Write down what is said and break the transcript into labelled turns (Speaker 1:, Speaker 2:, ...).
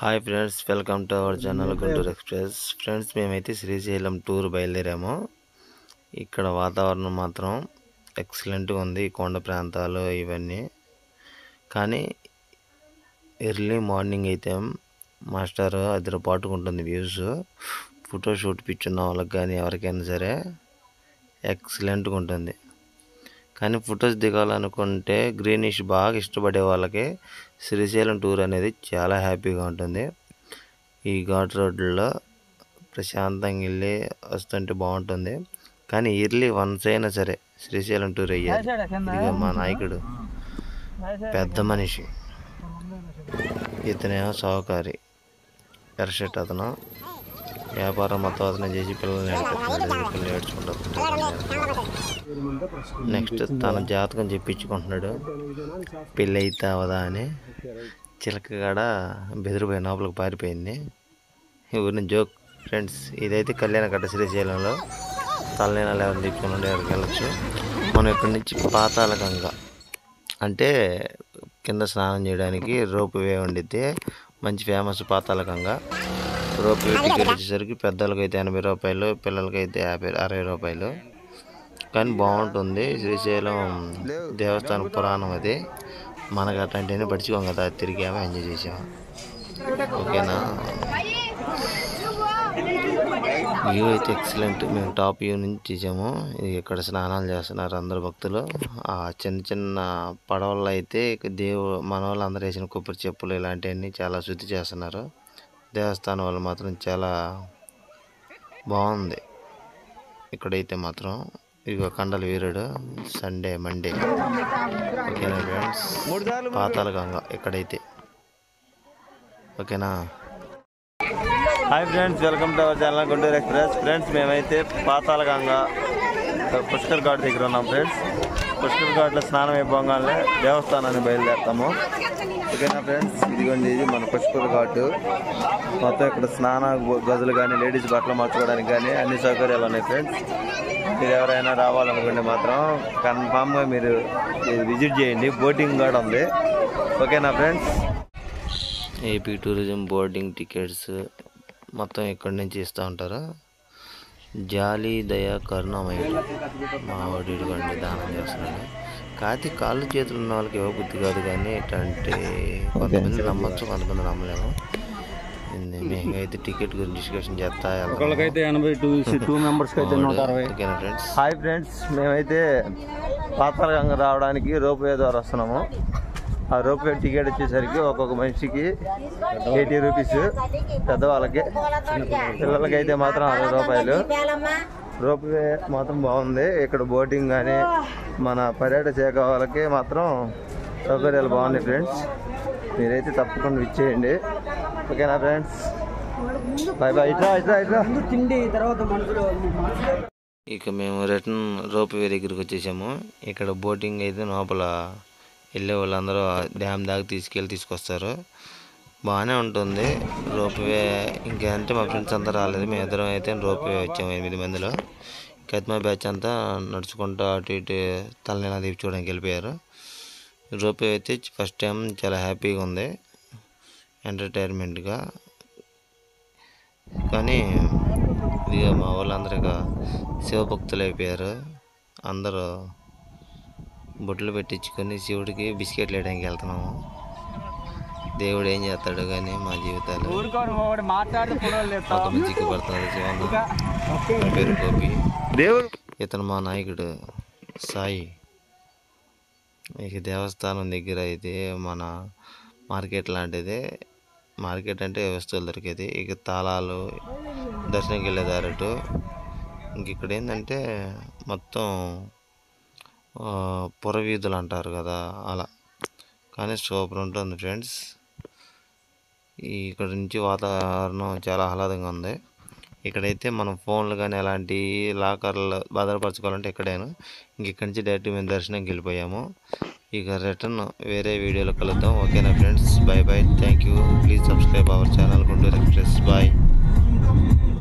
Speaker 1: Hi friends, welcome to our channel Guntur express. Friends, మేమైతే Srisailam tour బయలుదేరాము. ఇక్కడ వాతావరణం మాత్రం ఎక్సలెంట్గా ఉంది, కొండ ప్రాంతాలు ఇవన్నీ. కానీ ఎర్లీ మార్నింగ్ అయితే మాస్టర్ అదిరిపాటుకుంటుంది వ్యూస్. ఫోటోషూట్ పిచ్చున్న వాళ్ళకి కానీ ఎవరికైనా సరే ఎక్సలెంట్గా ఉంటుంది. కానీ ఫొటోస్ దిగాలనుకుంటే గ్రీనిష్ బాగా ఇష్టపడే వాళ్ళకి శ్రీశైలం టూర్ అనేది చాలా హ్యాపీగా ఉంటుంది. ఈ ఘాట్ రోడ్లలో ప్రశాంతంగా వెళ్ళి వస్తుంటే బాగుంటుంది. కానీ ఇయర్లీ వన్స్ అయినా సరే శ్రీశైలం టూర్ అయ్యాలి. ఇక మా నాయకుడు పెద్ద మనిషి, ఇతనేమో సహకారి ఎర్రషెట్. అతను వ్యాపారం మొత్తం అతను చేసి పిల్లల్ని ఏడ్చుకుంటారు. నెక్స్ట్ తన జాతకం చెప్పించుకుంటున్నాడు, పెళ్ళి అయితే అవదా అని. చిలక కాడ బెదిరిపోయి లోపలికి పారిపోయింది. ఊరిని జోక్ ఫ్రెండ్స్. ఇదైతే కళ్యాణకట్ట శ్రీశైలంలో తలనీళ్ళు ఎవరు తీసుకుని ఎవరికి వెళ్ళచ్చు. మనం ఇక్కడి నుంచి పాతాళగంగ అంటే కింద స్నానం చేయడానికి రోప్ వే ఉండితే మంచి famous Patalaganga. Rope way ticket వచ్చేసరికి పెద్దలకి అయితే 80 రూపాయలు, పిల్లలకైతే 60 రూపాయలు. కానీ బాగుంటుంది. శ్రీశైలం దేవస్థానం పురాణం అది. మనకు అట్లాంటివన్నీ పడుచుకోం కదా, తిరిగాము, ఎంజాయ్ చేసాము. ఓకేనా. వ్యూ అయితే ఎక్సలెంట్. మేము టాప్ వ్యూ నుంచి తీసాము. ఇక్కడ స్నానాలు చేస్తున్నారు అందరు భక్తులు. ఆ చిన్న చిన్న పడవల్లో అయితే మన వాళ్ళు అందరూ వేసిన కొబ్బరి చెప్పులు ఇలాంటివన్నీ చాలా శుద్ధి చేస్తున్నారు. దేవస్థానం వాళ్ళు మాత్రం చాలా బాగుంది. ఇక్కడైతే మాత్రం ఇదిగో కండల వీరుడు సండే మండే. ఓకేనా ఫ్రెండ్స్, పాతాళగంగ ఇక్కడైతే. ఓకేనా. Hi friends, welcome to our channel Guntur express. Friends, మేమైతే పాతాళగంగ పుష్కర్ ఘాట్ దగ్గర ఉన్నాం ఫ్రెండ్స్. పుష్కర్ ఘాట్లో స్నానం అయిపోగానే దేవస్థానాన్ని బయలుదేరుతాము. ఓకేనా ఫ్రెండ్స్, ఇదిగోండి ఇది మన పుష్కర్ ఘాట్. మొత్తం ఇక్కడ స్నాన గదులు కానీ, లేడీస్ బట్టలు మార్చుకోవడానికి కానీ అన్ని సౌకర్యాలు ఉన్నాయి ఫ్రెండ్స్. మీరు ఎవరైనా రావాలనుకుంటే మాత్రం కన్ఫామ్గా మీరు విజిట్ చేయండి. బోటింగ్ కూడా ఉంది. ఓకేనా friends. AP tourism boarding tickets మొత్తం ఇక్కడి నుంచి ఇస్తూ ఉంటారు. జాలి దయ కరుణమయుడు మా వాడు ఇదిగోండి దానం చేస్తున్నాడు. కాకపోతే కాళ్ళు చేతులు ఉన్న వాళ్ళకి ఇవ్వబుద్ధి కాదు. కానీ ఏంటంటే కొంతమంది నమ్మచ్చు, కొంతమంది నమ్మలేము. మేమైతే టికెట్ గురించి డిస్కషన్ చేస్తా. ఓకేనా ఫ్రెండ్స్. హాయ్ ఫ్రెండ్స్, మేమైతే పాతాళగంగ రావడానికి రోప్ వే ద్వారా వస్తున్నాము. ఆ రోప్ వే టికెట్ వచ్చేసరికి ఒక్కొక్క మనిషికి 80 రూపీస్, పెద్దవాళ్ళకి. పిల్లలకి అయితే మాత్రం 60 రూపాయలు. రోప్ వే మాత్రం బాగుంది. ఇక్కడ బోటింగ్ కానీ మన పర్యాటక శాఖ వాళ్ళకి మాత్రం సౌకర్యాలు బాగున్నాయి ఫ్రెండ్స్. మీరైతే తప్పకుండా విచ్చేయండి. ఓకేనా ఫ్రెండ్స్, బాయ్ బాయ్. ఇక మేము రిటర్న్ రోప్ వే దగ్గరికి వచ్చేసాము. ఇక్కడ బోటింగ్ అయితే లోపల వెళ్ళే వాళ్ళందరూ డ్యామ్ దాకా తీసుకొస్తారు. బాగానే ఉంటుంది రోప్ వే. ఇంకేంటే మా ఫ్రెండ్స్ అంతా రాలేదు. మేము ఇద్దరం అయితే రోప్ వే వచ్చాము 8 మందిలో. కత్మా బ్యాచ్ అంతా నడుచుకుంటూ అటు ఇటు తలనీలా తీర్చుకోవడానికి వెళ్ళిపోయారు. రోప్ వే అయితే ఫస్ట్ టైం చాలా హ్యాపీగా ఉంది, ఎంటర్టైన్మెంట్గా. కానీ ఇక మా వాళ్ళందరూ ఇక శివభక్తులు అయిపోయారు. అందరూ బొట్లు పెట్టించుకొని శివుడికి బిస్కెట్లు వేయడానికి వెళ్తున్నాము. దేవుడు ఏం చేస్తాడు కానీ మా జీవితాలు కొంతమంది చిక్కుపడుతున్నారు. శివన్న పేరు గోపి, దేవుడు ఇతను మా నాయకుడు సాయి. ఇక దేవస్థానం దగ్గర అయితే మన మార్కెట్ లాంటిది. మార్కెట్ అంటే వస్తువులు దొరికేది. ఇక తాళాలు, దర్శనంకి వెళ్ళే దారటు. ఇంక ఇక్కడ ఏంటంటే మొత్తం పురవీధులు అంటారు కదా అలా. కానీ సూపర్ ఉంటుంది ఫ్రెండ్స్. ఇక్కడ నుంచి వాతావరణం చాలా ఆహ్లాదంగా ఉంది. ఇక్కడైతే మనం ఫోన్లు కానీ అలాంటి లాకర్లు భద్రపరచుకోవాలంటే ఇక్కడేను. ఇక్కడి నుంచి డైరెక్ట్ మేము దర్శనంకి వెళ్ళిపోయాము. ఇక రిటర్న్ వేరే వీడియోలో కలుద్దాం. ఓకేనా friends, bye bye. Thank you. Please subscribe our channel Guntur express. Bye.